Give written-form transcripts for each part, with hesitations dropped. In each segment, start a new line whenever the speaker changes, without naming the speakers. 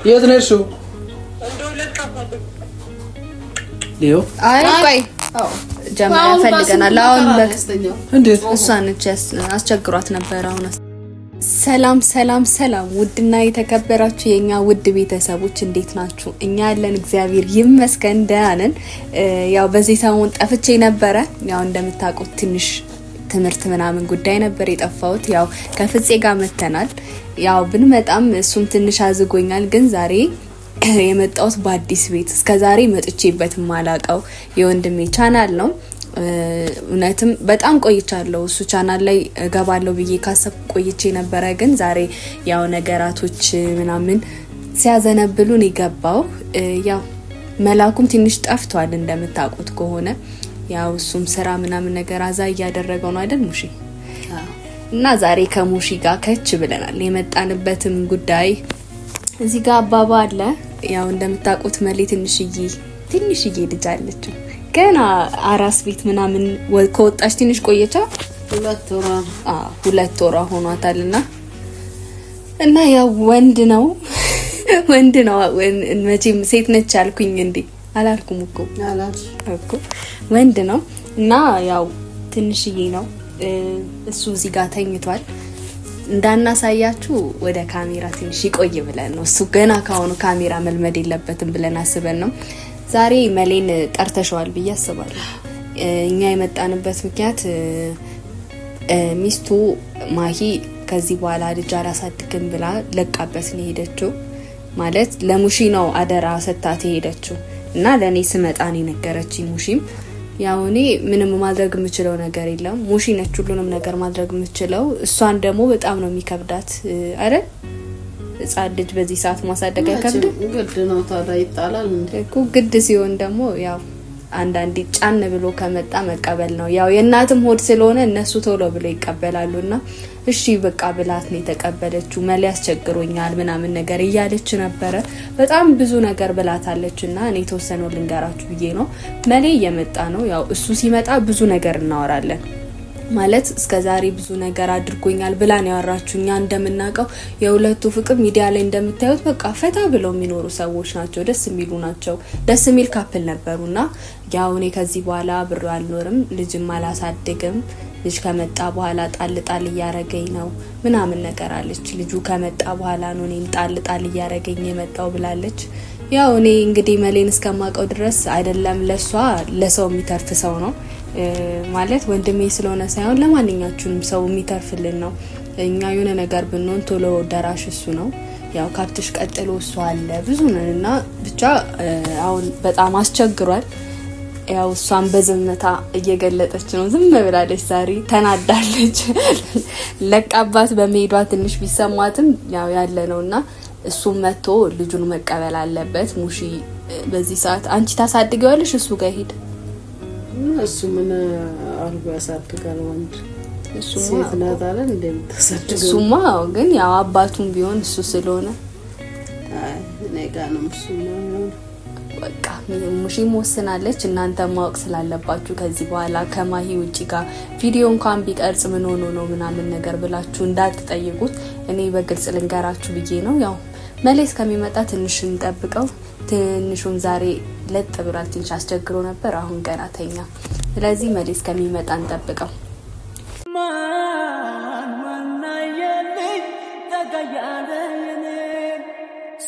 የት ነሽ? ሊዮ
አይ ቆይ ጀማዓ ፈልገናል አሁን በክስተኛው
እንዴት
እሷንች አስቸግሯት ነበር አሁን ሰላም ውድና የተከበራችሁ የኛ ውድ ቤተሰቦች እንዴት ናችሁ እኛ ያለን እግዚአብሔር ይመስገን ደህና ነን ያው በዚህ ሰሞን ጠፍቼ ነበር ያው እንደምታውቁት ትንሽ ትምርት ምናምን ጉዳይ ነበር የጠፋሁት ያው ከፍጼ ጋር መተናል ያው ብንመጣም እሱም ትንሽ አዝጎኛል ግን ዛሬ የመጣሁት በአዲስ ቤት እስከዛሬ መጥቼበት ማላቀው የወንድሜ ቻናል ነው እውነትም በጣም ቆይቻለሁ እሱ ቻናል ላይ ገባለው ብዬ ካሰብኩ ቆይቼ ነበር ግን ዛሬ ያው ነገራቶች ምናምን ሲያዘነብሉን ይገባው ያው መላኩም ትንሽ ጠፍቷል እንደምታውቁት ከሆነ ያው እሱም ስራ ምናምን ነገር አዛ ያደረገው ነው አይደል ሙሺ እና ዛሬ ከሙሺ ጋር ከች ብለናል የመጣንበትም ጉዳይ እዚህ ጋር አባባ አለ ያው እንደምታውቁት መሌ ትንሽዬ ልጅ አለች ገና አራስ ቤት ምናምን ወጣች ትንሽ ቆየቻ 2 ወራ ሆኗታልና እና ያው ወንድ ነው መቼም ሴት ነች አልኩኝ እንዴ አላልኩም እኮ ወንድ ነው እና ያው ትንሽዬ ነው እሱ እዚህ ጋር ተኝቷል እንዳናሳያችሁ ወደ ካሜራ ትንሽ ይቆይ ብለን ነው እሱ ገና ካሁኑ ካሜራ መልመድ የለበትም ብለን አስበን ነው ዛሬ መሌን ጠርተሻል ብዬ አስባለሁ እኛ የመጣንበት ምክንያት ሚስቱ ማሂ ከዚህ በኋላ ልጅ አላሳድግም ብላ ለቃበት ነው ሄደችው ማለት ለሙሺ ነው አደራ ሰጣት ሄደችው እና ለኔ ስመጣኔ ነገረችኝ ሙሺም ያው እኔ ምንም ማድረግ የምችለው ነገር የለም ሙሺ ነች ሁሉንም ነገር ማድረግ የምችለው እሷን ደግሞ በጣም ነው የሚከብዳት አይደል ጻድጅ በዚህ ሰዓት ማሳደግ አይከብድ
ግድ ነው ታዲያ ይጣላል
እኮ ግድ ሲሆን ደግሞ ያው አንዳንዴ ጫን ብሎ ከመጣ መቀበል ነው ያው የእናትም ሆድ ስለሆነ እነሱ ቶሎ ብሎ ይቀበላሉና እሺ በቃ ብላት ነው የተቀበለችው መሌ ያስቸግሮኛል ምናምን ነገር እያለች ነበር በጣም ብዙ ነገር ብላታለችና እኔ ተወሰነው ልንገራችሁ ብዬ ነው መሌ እየመጣ ነው ያው እሱ ሲመጣ ብዙ ነገር እናወራለን ማለት እስከዛሬ ብዙ ነገር አድርጎኛል ብላን ያወራችሁኛ እንደምናቀው የሁለቱ ፍቅር ሚዲያ ላይ እንደምታዩት በቃ ፈታ ብለው የሚኖሩ ሰዎች ናቸው ደስ የሚሉ ናቸው ደስ የሚል ካፕል ነበርና ያው እኔ ከዚህ በኋላ ብሩ አልኖርም ልጅም አላሳድግም ልጅ ከመጣ በኋላ ጣል ያረገኝ ነው ምናምን ነገር አለች ልጁ ከመጣ በኋላ ነው እኔን ጣል ያረገኝ የመጣው ብላለች ያው እኔ እንግዲህ መሌን እስከማቀው ድረስ አይደለም ለሷ ለሰው የሚተርፍ ሰው ነው ማለት ወንድሜ ስለሆነ ሳይሆን ለማንኛችሁም ሰው የሚተርፍልን ነው እኛ የሆነ ነገር ብንሆን ቶሎ ደራሽ እሱ ነው ያው ካፕትሽ ቀጥሎ እሱ አለ ብዙ ነንና ብቻ አሁን በጣም አስቸግሯል ያው እሷን በዝምታ እየገለጠች ነው ዝም ብላለች ዛሬ ተናዳለች ለቃባት በመሄዷ ትንሽ ቢሰማትም ያው ያለ ነውና እሱ መጥቶ ልጁን መቀበል አለበት ሙሺ በዚህ ሰዓት አንቺ ታሳድገዋለሽ እሱ ጋር ሄድ
እሱ ምን አርጎ ያሳድጋል ወንድ እሱማ ናታለ እንደምታሳድገው
እሱማ ግን ያው አባቱም ቢሆን እሱ ስለሆነ
ነገንም እሱ ነው
በቃ ሙሺ ወስናለች እናንተ ማወቅ ስላለባችሁ ከዚህ በኋላ ከማሂ ውጪ ጋር ቪዲዮ እንኳን ቢቀርጽ ምን ሆኖ ነው ምናምን ነገር ብላችሁ እንዳትጠይቁት እኔ በግልጽ ልንገራችሁ ብዬ ነው ያው መሌስ ከሚመጣ ትንሽ እንጠብቀው ትንሹም ዛሬ ለጥ ብሏል ትንሽ አስቸግሮ ነበር አሁን ገና ተኛ ስለዚህ መሌስ ከሚመጣ እንጠብቀው ማናየልኝ ተጋያለኝ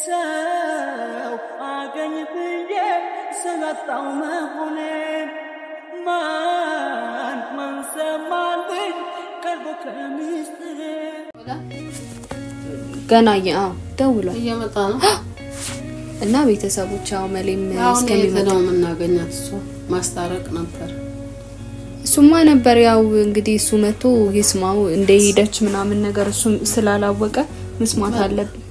ሰው አገኝብዬ ስለጣው መሆኔ ማን ሰማልኝ ቀርቦ ከሚስጥሬ ገና ደውሏል
እየመጣ ነው
እና ቤተሰቦች ያው መሌም
እስከሚመጣ ምናገኛት እሱ ማስታረቅ ነበር
እሱማ ነበር ያው እንግዲህ እሱ መጥቶ ይስማው እንደሄደች ምናምን ነገር እሱ ስላላወቀ መስማት አለብን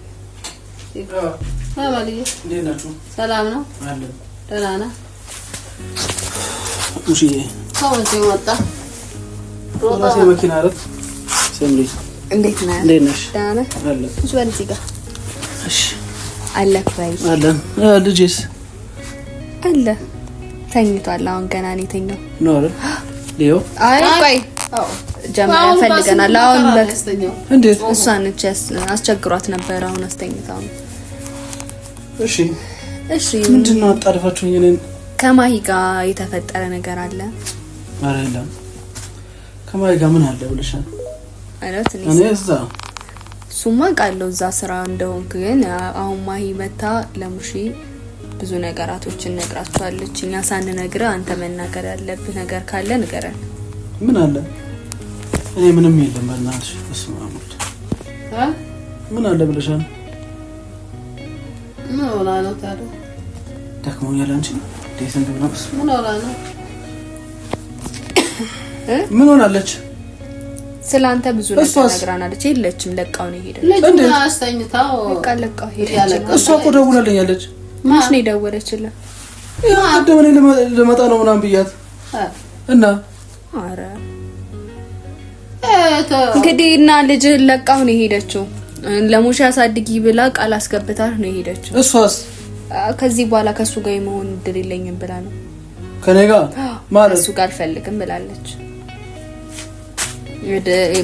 አባልዬ
እንዴናችሁ
ሰላም ነው
አለ
ደህና
ሙሺ
ታውንቴ ወጣ
ሮጣ መኪና አረፍ ሰምሪ
እንዴት ነህ
ደህና
አለ እሱ ወንዚ ጋር
እሺ
አለ ፍራይ
አለ ልጅስ
አለ ተኝቷል አሁን ገና ነው የተኛው
ኖር ሊዮ
አይ ቆይ ጀማዓ ፈልገናል አሁን በክስተኛው
እንዴት
እሷን አስቸግሯት ነበር አሁን አስተኝታው እሺ
ምንድነው አጣድፋችሁኝ እኔን
ከማሂ ጋር የተፈጠረ ነገር አለ
አይደለም ከማሂ ጋር ምን አለ ብለሻል
አላት
እኔ እዛ
ሱማ ቃለው እዛ ስራ እንደሆንክ ግን አሁን ማሂ መታ ለሙሺ ብዙ ነገራቶችን ነግራችኋለች እኛ ሳንነግር አንተ መናገር ያለብህ ነገር ካለ ንገረን
ምን አለ እኔ ምንም የለም በእናትሽ እስማሙት ምን አለ ብለሻል
ምን ሆነ ነው ታዲያ
ደክሞኛል አንቺ ዴሰንት ብናስ
ምን ሆነ ነው
ምን ሆናለች
ስላንተ ብዙ ነገር ነግራናለች የለችም ለቃው ነው ሄደ
ለምን አስተኝታው
ለቃው ሄደ
እሷ እኮ ደውላለኛለች
ማሽ ነው ደወለችልህ
ያደመኔ ለመጣ ነው ምናምን ብያት እና
አረ እንግዲህ እና ልጅ ለቃው ነው ሄደችው ለሙሽ ያሳድጊ ብላ ቃል አስገብታር ነው ሄደችው
እሷስ
ከዚህ በኋላ ከሱ ጋር መሆን ድሪለኝም ብላ ነው
ከኔጋ ማለት
እሱ ጋር ፈልግም ብላለች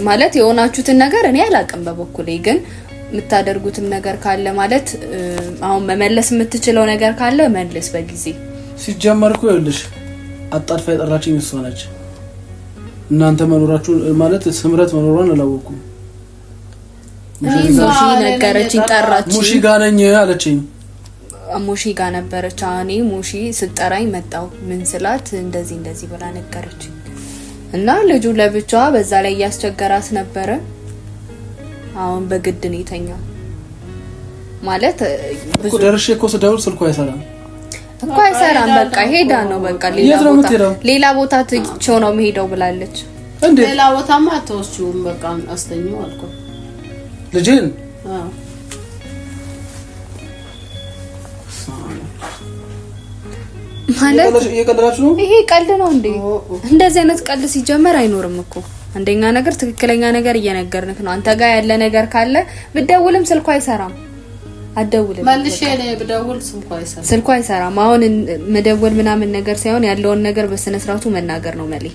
ማለት የሆናችሁትን ነገር እኔ አላቀም በበኩሌ ግን ምታደርጉትም ነገር ካለ ማለት አሁን መመለስ የምትችለው ነገር ካለ መልስ በጊዜ
ሲጀመርኩ ይልሽ አጣጥፋ የጠራችኝ እሷ ነች እናንተ መኖራችሁ ማለት ስምረት መኖሯን አላወኩም
ሙሺ ነገረችኝ ጠራችኝ
ሙሺ ጋር ነኝ አለችኝ
ሙሺ ጋር ነበረች አኔ ሙሺ ስጠራኝ መጣው ምን ስላት እንደዚህ ብላ ነገረችኝ እና ልጁ ለብቻዋ በዛ ላይ ያስቸገራት ነበር አሁን በግድ ነው የተኛው ማለት
ብዙ ደርሼ እኮ ስደውል ስልኩ አይሰራም
በቃ ሄዳ ነው በቃ ሌላ ቦታ ትቼው ነው መሄደው ብላለች
እንዴ
ሌላ ቦታማ ተወስቹም በቃ አስተኛው አልኩ
ልጅን ማለት የቀለላችሁ ነው
ይሄ ቀልድ ነው እንዴ እንደዚህ አይነት ቀልድ ሲጀመር አይኖርም እኮ አንደኛ ነገር ትክክለኛ ነገር እየነገርንክ ነው አንተ ጋር ያለ ነገር ካለ ብደውልም ስልኩ አይሰራም አደውልም
መልሼ እኔ ብደውል
ስልኩ አይሰራም አሁን መደወል ምናምን ነገር ሳይሆን ያለውን ነገር በስነ ስርዓቱ መናገር ነው መሌ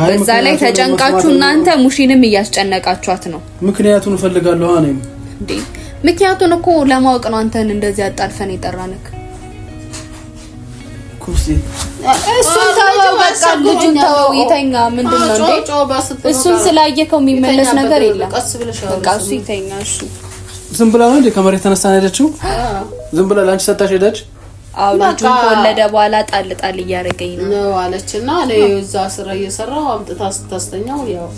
በዛ ላይ ተጨንቃችሁ እናንተ ሙሺንም እያስጨነቃችኋት ነው
ምክንያቱን ፈልጋለሁ አኔም
እንዴ ምክንያቱን እኮ ለማወቅ ነው አንተን እንደዚህ አጣልፈን ይጠራነክ
ኩሲ
እሱን ታው በቃ ልጅን ታው ይተኛ ምንድነው እንዴ እሱን ስላየከው የሚመለስ ነገር የለም በቃ እሱ ይተኛ እሱ
ዝም ብላ ነው እንዴ ከመሬት ተነሳና ሄደችው ዝም ብላ ላንቺ ሰጣሽ ሄደች
አውልጁ ወለደ በኋላ ጣል እያረገኝ
ነው አለችና እኔ እዛ ስራ እየሰራው አምጥታ ስታስተኛው ያው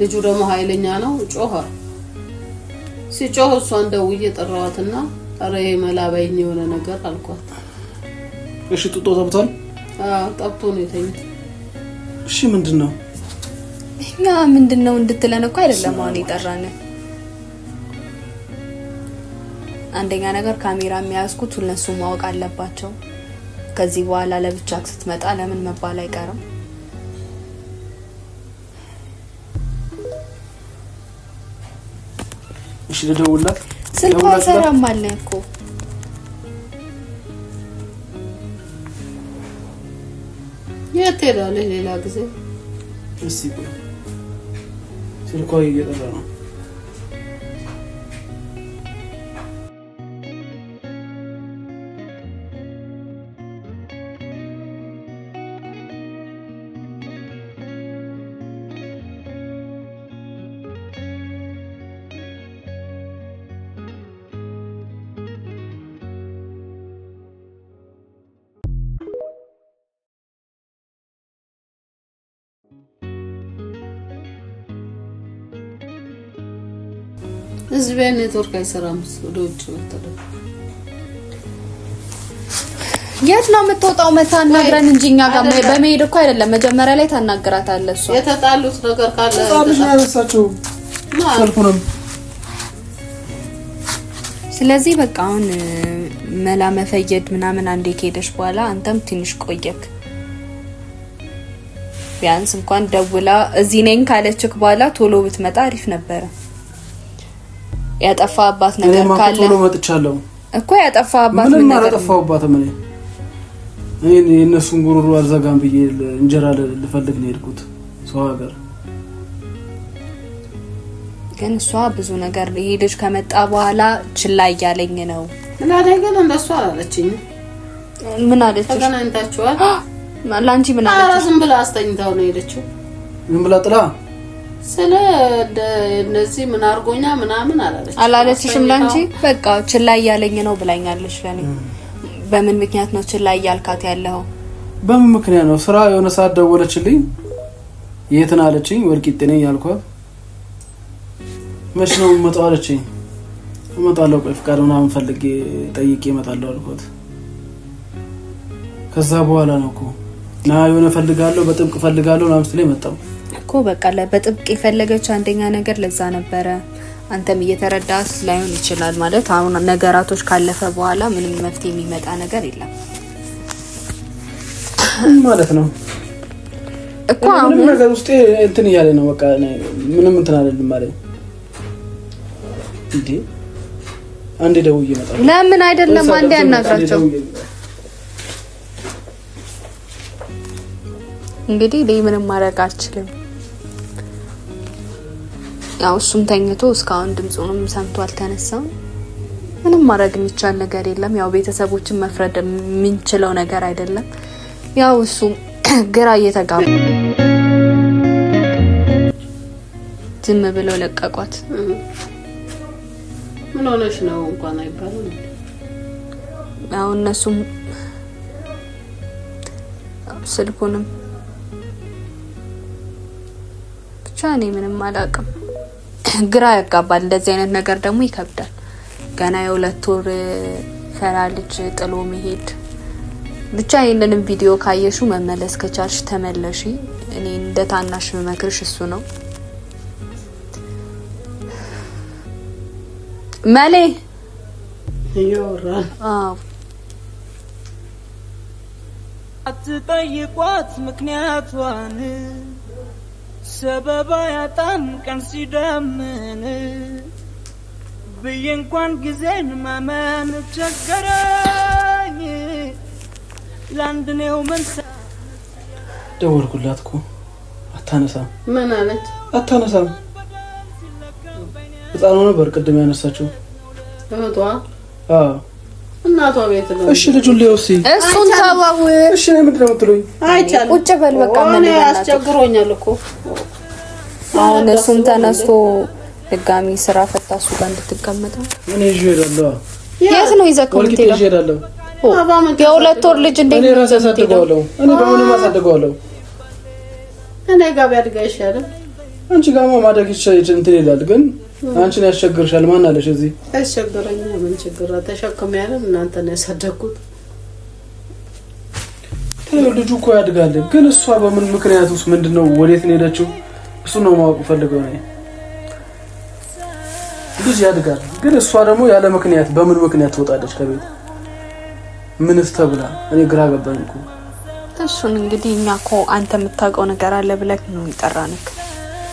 ልጁ ደግሞ ኃይለኛ ነው ጮኸ ሲጮህ እሷን ደውዬ ጠራዋትና አረ መላባይኝ የሆነ ነገር አልኳት
እሺ ጡጦ ዘብቷል
ጠብቶ ነው የተኛ
እሺ ምንድነው
እኛ ምንድነው እንድትለን እኮ አይደለም አሁን ይጠራነ አንደኛ ነገር ካሜራ የሚያስኩት ሁለሱ ማወቅ አለባቸው ከዚህ በኋላ ለብቻክ ስትመጣ ለምን መባል አይቀርም
እሺ ለደውላት
ስልኩ አይሰራም ማለት እኮ
የት ሄዳለ ሌላ ጊዜ
እሺ ስልኩ እየጠራ ነው
እዚህ ኔትወርክ አይሰራም ወደውጭ ወጣለ
የት ነው የምትወጣው መታናግረን እንጂኛ ጋር በመሄድ እኮ አይደለም መጀመሪያ ላይ ታናግራታለህ እሷ
የተጣሉት ነገር ካለ
ታብሽ ያነሳችሁ ሰልኩንም
ስለዚህ በቃ አሁን መላ መፈየድ ምናምን አንዴ ከሄደሽ በኋላ አንተም ትንሽ ቆየክ ቢያንስ እንኳን ደውላ እዚህ ነኝ ካለችክ በኋላ ቶሎ ብትመጣ አሪፍ ነበር ያጠፋባት ነገር ካለ
ቶሎ መጥቻለሁ
እኮ ያጠፋባት
ምን ነገር ያጠፋባት ምን እኔ እነሱን ጉሩሩ አልዘጋም ብዬ እንጀራ ልፈልግ ነው የሄድኩት ሰው ሀገር
ግን እሷ ብዙ ነገር ሊሄድሽ ከመጣ በኋላ ችላ ያለኝ ነው
ምን አደረገን እንደሷ አላለችኝ
ምን አለች
ተገናኝታችኋል
ላንቺ ምን አለች
ዝም ብላ አስተኝታው ነው ሄደችው
ምን ብላ ጥላ
ስለ እንደዚህ ምን አርጎኛ ምናምን
አላለችሽም ላንቺ በቃ ችላ ያለኝ ነው ብላኛለሽ ለኔ በምን ምክንያት ነው ችላ ያልካት ያለው
በምን ምክንያት ነው ስራ የሆነ ሰዓት ደወለችልኝ የትን አለችኝ ወልቂጤ ነኝ ያልኳት መች ነው መጣው አለችኝ እመጣለሁ ቆይ ፍቃድ ምናምን ፈልጌ ጠይቄ እመጣለሁ አልኳት ከዛ በኋላ ነው እኮ ና የሆነ ፈልጋለሁ በጥብቅ ፈልጋለሁ ምናምን ስለይ መጣው
እኮ በቃ በጥብቅ ይፈልገች አንደኛ ነገር ለዛ ነበረ አንተም እየተረዳስ ላይሆን ይችላል ማለት አሁን ነገራቶች ካለፈ በኋላ ምንም መፍትሄ የሚመጣ ነገር የለም
ማለት ነው
እኮ አሁን
ነገር ውስጥ እንትን ያለ ነው በቃ ምንም እንትን አይደለም ማለት እንዴ አንዴ ደውዬ መጣሁ
ለምን አይደለም አንዴ ያናግራቸው እንግዲህ ለምንም ማድረግ አልችልም ያው እሱም ተኝቶ እስካሁን ድምጹንም ሰምቶ አልተነሳም ምንም ማድረግ የሚቻል ነገር የለም ያው ቤተሰቦችን መፍረድ ምንችለው ነገር አይደለም ያው እሱ ግራ እየተጋባ ዝም ብለው ለቀቋት
ምን ሆነሽ ነው እንኳን አይባልም
ያው እነሱም ስልኩንም ብቻ እኔ ምንም አላውቅም ግራ ያጋባል እንደዚህ አይነት ነገር ደግሞ ይከብዳል ገና የሁለት ወር ፈራልጅ ጥሎ መሄድ ብቻ ይሄንን ቪዲዮ ካየሹ መመለስ ከቻልሽ ተመለሺ እኔ እንደ ታናሽ መመክርሽ እሱ ነው ማሌ
ይወራ
አትጠይቋት ምክንያቷን ሰበባ ያጣን ቀን ሲደምን በየንኳን ጊዜን ማመን ቸገረኝ ላንድኔው መንሳ
ደወልኩላት እኮ አታነሳም
ምን አለች
አታነሳም ህፃኑ ነበር ቅድም ያነሳችው
እህቷ
እናቷ ቤት ነው እሺ ልጁን ሊወሲ
እሱን ታዋው
እሺ ነው ምንድነው ትሉኝ
አይቻልም
ቁጭ በል በቃ ምን
ያስቸግሮኛል እኮ
አሁን እሱን ተነስቶ ድጋሚ ስራ ፈታሱ ጋር እንድትቀመጥ
እኔ ይዤዳለሁ
የት ነው ይዘከው
ይዤዳለሁ
የሁለት ወር ልጅ እንዴት
ነው ያሳደገዋለሁ እኔ በምን ማሳደገዋለሁ
እኔ ጋር ቢያድጋ ይሻላል
አንቺ ጋማ ማደግ ይችላል እንትን ይላል ግን አንቺን ያስቸግርሻል ማን አለሽ እዚህ
ያስቸግረኛ ምን ችግር ተሸከም ያለ እናንተ ነው ያሳደግኩት
ልጁ እኮ ያድጋል ግን እሷ በምን ምክንያት ውስጥ ምንድነው ወዴት ነው ሄደችው እሱ ነው ማወቅ ፈልገው ነው ልጅ ያድጋል ግን እሷ ደግሞ ያለ ምክንያት በምን ምክንያት ትወጣለች ከቤት ምንስ ተብላ እኔ ግራ ገባኝ እኮ
እሱን እንግዲህ እኛኮ አንተ የምታውቀው ነገር አለ ብለክ ነው ይጠራንክ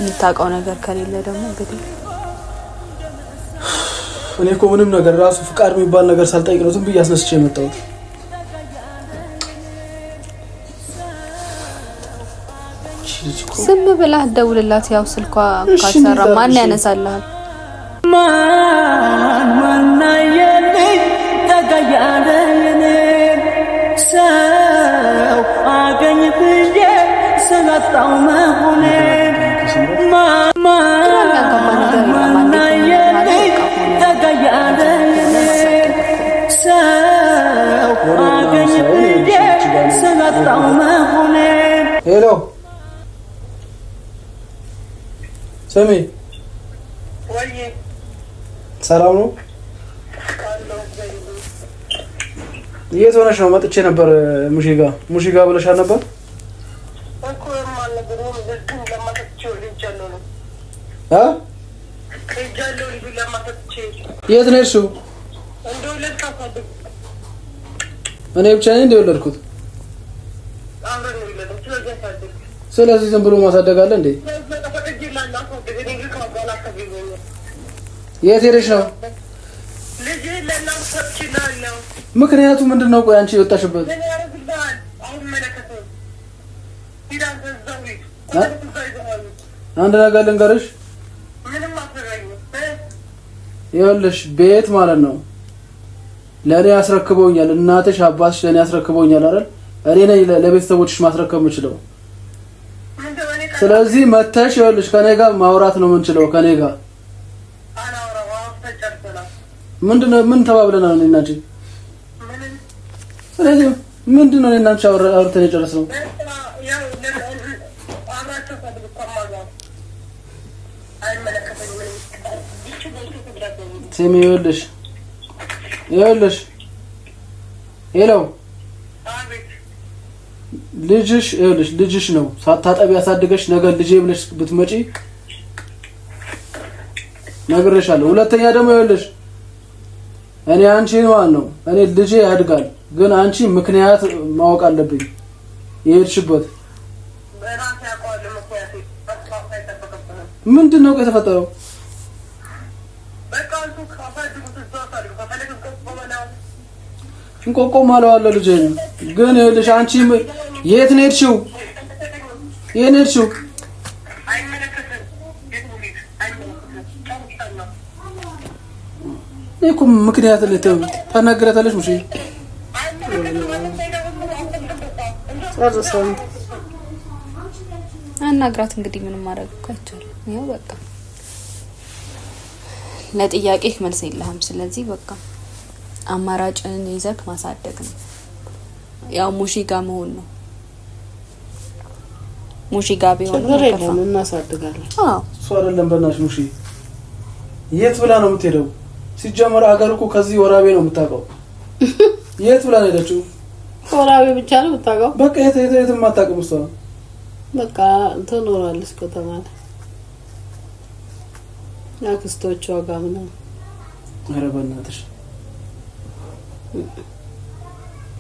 የምታውቀው ነገር ከሌለ ደግሞ እንግዲህ
እኔ እኮ ምንም ነገር ራሱ ፍቃድ የሚባል ነገር ሳልጠይቅ ነው ዝም ብዬ አስነስቼ የመጣሁት
ዝም ብለህ ደውልላት ያው ስልኳ ካሰራ ማን ያነሳልሃል
ማን ያየልኝ ተጋያለኝ ሰው አገኝ ብዬ ሰላጣው መሆኔ ማን ያየልኝ ተጋያለኝ ሰው አገኝ ብዬ ሰላጣው መሆኔ
ሄሎ ሰሚ
ወይ
ሰላም ነው የት ሆነሽ ነው መጥቼ ነበር ሙሺጋ ብለሻል ነበር
እኮ ማለት ነው ልክን ለማተቸው ልጅአለው ነው ልጅአለው ልጅ ለማተቸው
የት ነው እሱ
እንደው ለካፋደ
እኔ ብቻ ነኝ እንደወለድኩት
አብረን ነው ይለለው
ስለዚህ ዝም ብሎ ማሳደግ አለ እንዴ የት ሄደሽ ነው
ልጅ ለናፈችናለሁ
ምክንያቱ ምንድነው ቆይ አንቺ የወጣሽበት
ምን ያረጋል አሁን መለከተ ይላል ዘዛዊ
አንድ ነገር ልንገርሽ
ምንም አፈራኝ
ይኸውልሽ ቤት ማለት ነው ለኔ ያስረክበውኛል እናትሽ አባትሽ ለኔ ያስረክበውኛል አይደል እኔ ነኝ ለቤተሰቦችሽ ማስረከብ የምችለው ስለዚህ መተሽ ይኸውልሽ ከኔ ጋር ማውራት ነው የምንችለው ከኔ ጋር ምንድነው ምን ተባብለናል እኔና አንቺ ስለዚህ ምንድነው እኔና አንቺ አውርተን የጨረስነው ስሚ ይኸውልሽ ሄሎ ልጅሽ ነው ሳታጠቢ ያሳድገሽ ነገር ልጄ ብለሽ ብትመጪ ነግሬሻለሁ ሁለተኛ ደግሞ ይኸውልሽ እኔ አንቺን ማን ነው እኔ ልጄ ያድጋል ግን አንቺ ምክንያት ማወቅ አለብኝ ይሄድሽበት ምንድነው የተፈጠረው እንቆቆ ማለው አለ ልጄ ግን ይኸውልሽ አንቺ የት ነው ሄድሽው እኮ ምክንያት ተናገረታለሽ ሙሽ
ጨርሰው
አናግራት እንግዲህ ምንም ማድረግ እኮ አይቻልም ያው በቃ ለጥያቄህ መልስ የለህም ስለዚህ በቃ አማራጭን ይዘክ ማሳደግ ነው ያው ሙሺ ጋር መሆን ነው ሙሺ ጋር ቢሆን
ነው እናሳድጋለን
እሱ አይደለም በእናትሽ ሙሺ የት ብላ ነው የምትሄደው ሲጀመር አገር እኮ ከዚህ ወራቤ ነው የምታውቀው የት ብላ ነው ሄደችው
ወራቤ ብቻ ነው የምታውቀው
በቃ የት የማታውቀው እሷ
በቃ ትኖራለች ከተማ ላይ ያክስቶቿ ጋር ምናምን
ኧረ በእናትሽ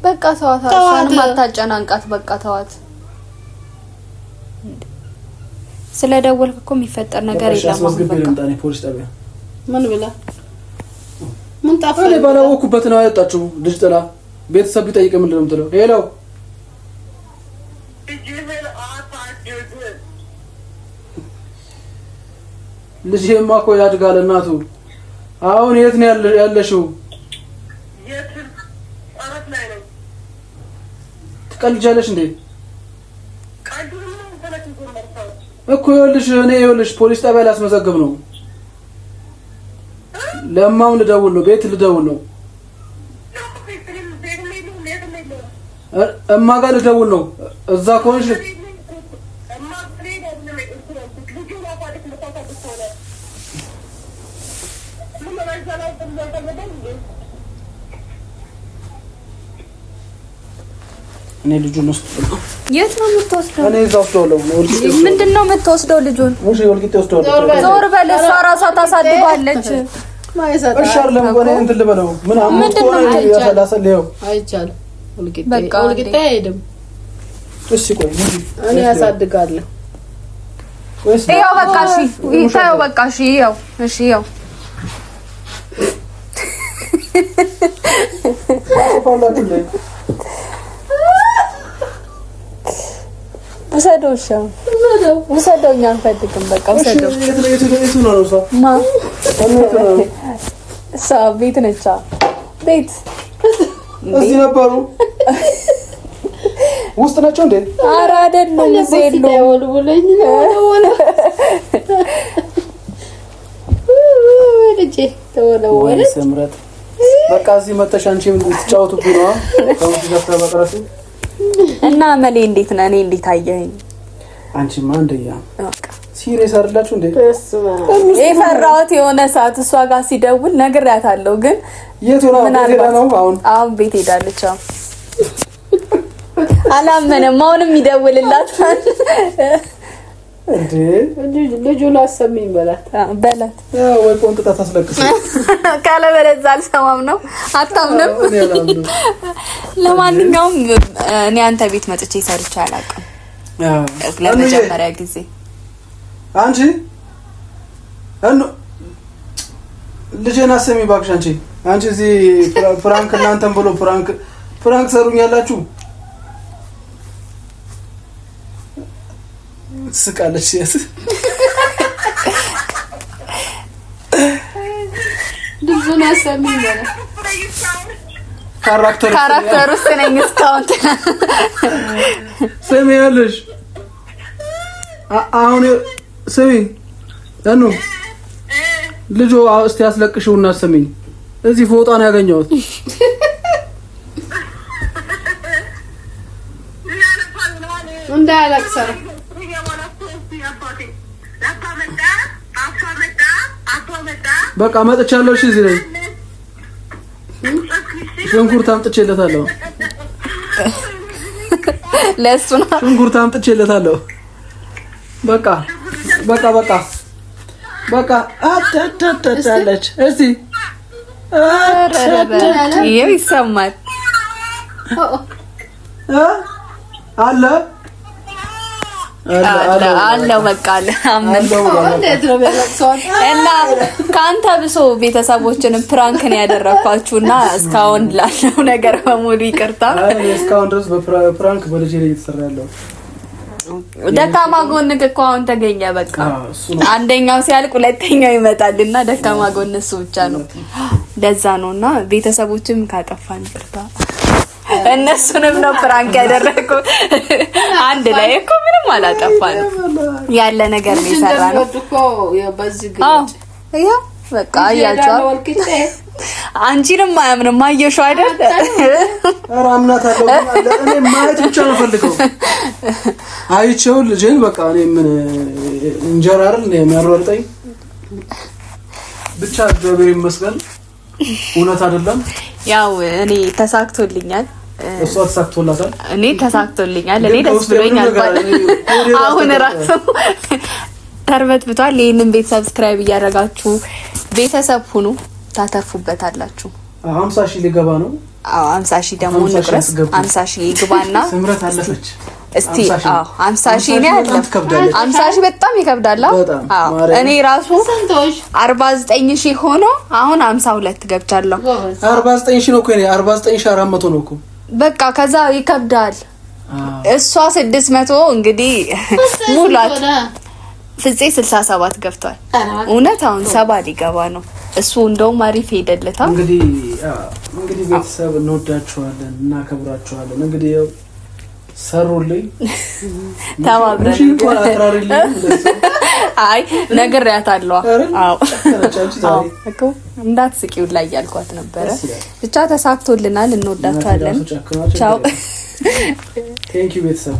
በቃ ተዋት ማታጨናንቃት በቃ ተዋት ስለደወልክ እኮ የሚፈጠር ነገር የለም
በቃ ፖሊስ ጣቢያ
ምን ብላ ምን ታፈለ
እኔ ባላወኩበት ነው ያጣችሁ ልጅ ጥላ ቤተሰብ ቢጠይቅ ምንድነው የምትለው ሄሎ ልጅማ እኮ ያድጋል እናቱ አሁን የት ነው ያለሽው ትቀልጃለሽ እንዴ እኮ ይኸውልሽ ፖሊስ ጣቢያ ላስመዘግብ ነው ለማው ልደውል ነው ቤት ልደውል ነው እማ ጋር ልደውል ነው እዛ ኮንሽ እኔ ልጁን ወስደው
የት ነው የምትወስደው
እኔ እዛው ወስደው
ምንድነው የምትወስደው ልጁን
ሙሽ ወልቂጤ ወስደው
ዞር በል እሷ ራሷ ታሳድጋለች
ማይሰጣ
እሻርለም ቆኔ እንትን ልበለው ምን አሞት ቆኔ ያላሰለው
አይቻል ወልቂጤ አይደም
እሺ ቆይ
እኔ ያሳድጋለሁ
ይኸው በቃ እሺ ይኸው በቃ እሺ ይኸው እሺ ይኸው ወሰደው እኛን ፈልግም በቃ ወሰደው
የቱ ነው እሷ
ቤት ነች ቤት
እዚህ ነበሩ ውስጥ ናቸው እንዴ
ኧረ አይደለም እዚህ
ደውል ብለኝ ነው ልጄ ተወለወለ
ሰምረት በቃ እዚህ መተሽ አንቺ ምን ትጫወቱብኝ ነው ከውጭ ገፍታ በቀረሱ
እና መሌ እንዴት ነህ እኔ እንዴት አየኸኝ
አንቺ ማንደያ በቃ ሲሪየስ አይደላችሁ እንዴ
የፈራሁት የሆነ ሰዓት እሷ ጋር ሲደውል ነግሬያታለሁ ግን
የት ነው
አሁን ቤት ሄዳለች አላመነም አሁንም ይደውልላታል
እንዴ
ልጁ ላሰሚኝ በላት
ወይ ቆንጥታ ታስለቅስ
ካለ በለዛ አልሰማም ነው አታምንም ለማንኛውም እኔ አንተ ቤት መጥቼ ሰርቼ አላውቅም ለመጀመሪያ ጊዜ
አንቺ ልጄና ሰሚ ባክሽ አንቺ እዚህ ፍራንክ እናንተም ብሎ ፍራንክ ሰሩኛላችሁ ስቃለች ሲያስ
ልጁን አሰሚኝ
ካራክተር ውስጥ ነኝ እስካሁን
ሰሚያለሽ አሁን ሰሚ እኑ ልጆ እስቲ ያስለቅሽውና ሰሚኝ እዚህ ፎጣን ያገኘሁት
እንዳያለቅሰው
በቃ መጥቻለሁ እሺ እዚህ ላይ ሽንኩርት አምጥቼለታለሁ
ለሱ ነው
ሽንኩርት አምጥቼለታለሁ በቃ አታታታለች እስቲ
ይሄ ይሰማል
አለ
በቃ አመንኩ እና ካንተ ብሶ ቤተሰቦችንም ፕራንክ ነው ያደረኳችሁና እስካሁን ላለው ነገር በሙሉ ይቅርታ
እስካሁን ድረስ በፕራንክ በልጄ ላይ እየተሰራ ያለው
ደካማ ጎንክ እኮ አሁን ተገኘ በቃ አንደኛው ሲያልቅ ሁለተኛው ይመጣልና ደካማ ጎን እሱ ብቻ ነው ለዛ ነውና ቤተሰቦችም ካጠፋን ይቅርታ እነሱንም ነው ፕራንክ ያደረኩ አንድ ላይ እኮ ምንም አላጠፋን ያለ ነገር ነው ይሰራነው
እኮ በዚህ ግጭ
ያ በቃ ያጫው አንቺንም ማያምንም ማየሽው አይደል
አራምናታለሁ እኔ ማየት ብቻ ነው ፈልገው አይቼው ልጄን በቃ እኔ ምን እንጀራ አይደል ነው የሚያሯርጠኝ ብቻ እግዚአብሔር ይመስገን እውነት አይደለም
ያው እኔ ተሳክቶልኛል
እሷ ተሳክቶላታል
እኔ ተሳክቶልኛል እኔ ደስ ብሎኛል አሁን ራሱ ተርበት ብቷል ይሄንን ቤት ሰብስክራይብ ያደረጋችሁ ቤተሰብ ሁኑ ታተርፉበታላችሁ
50,000 ሊገባ ነው
50,000 ደግሞ ንቅረስ 50,000 ይግባና
ስምረት አለፈች
እስቲ 50,000 ነው ያለው 50,000 በጣም ይከብዳል እኔ ራሱ 49,000 ሆኖ አሁን 52 ገብቻለሁ
49,000 ነው እኮ እኔ 49,400 ነው እኮ
በቃ ከዛ ይከብዳል እሷ 600 እንግዲህ ሙላት ፍፄ 67 ገብቷል እውነት አሁን 70 ሊገባ ነው እሱ እንደውም አሪፍ ሄደለታ
እንግዲህ ቤተሰብ እንወዳችኋለን እና ከብራችኋለን እንግዲህ ሰሩልኝ
ተባብረን
እንኳን አትራሪልኝ
አይ ነገርያታለሁ አዎ እኮ እንዳትስቂው ላይ ያልኳት ነበር ብቻ ተሳክቶልናል እንወዳችኋለን ቻው
ቴንክ ዩ ቤተሰብ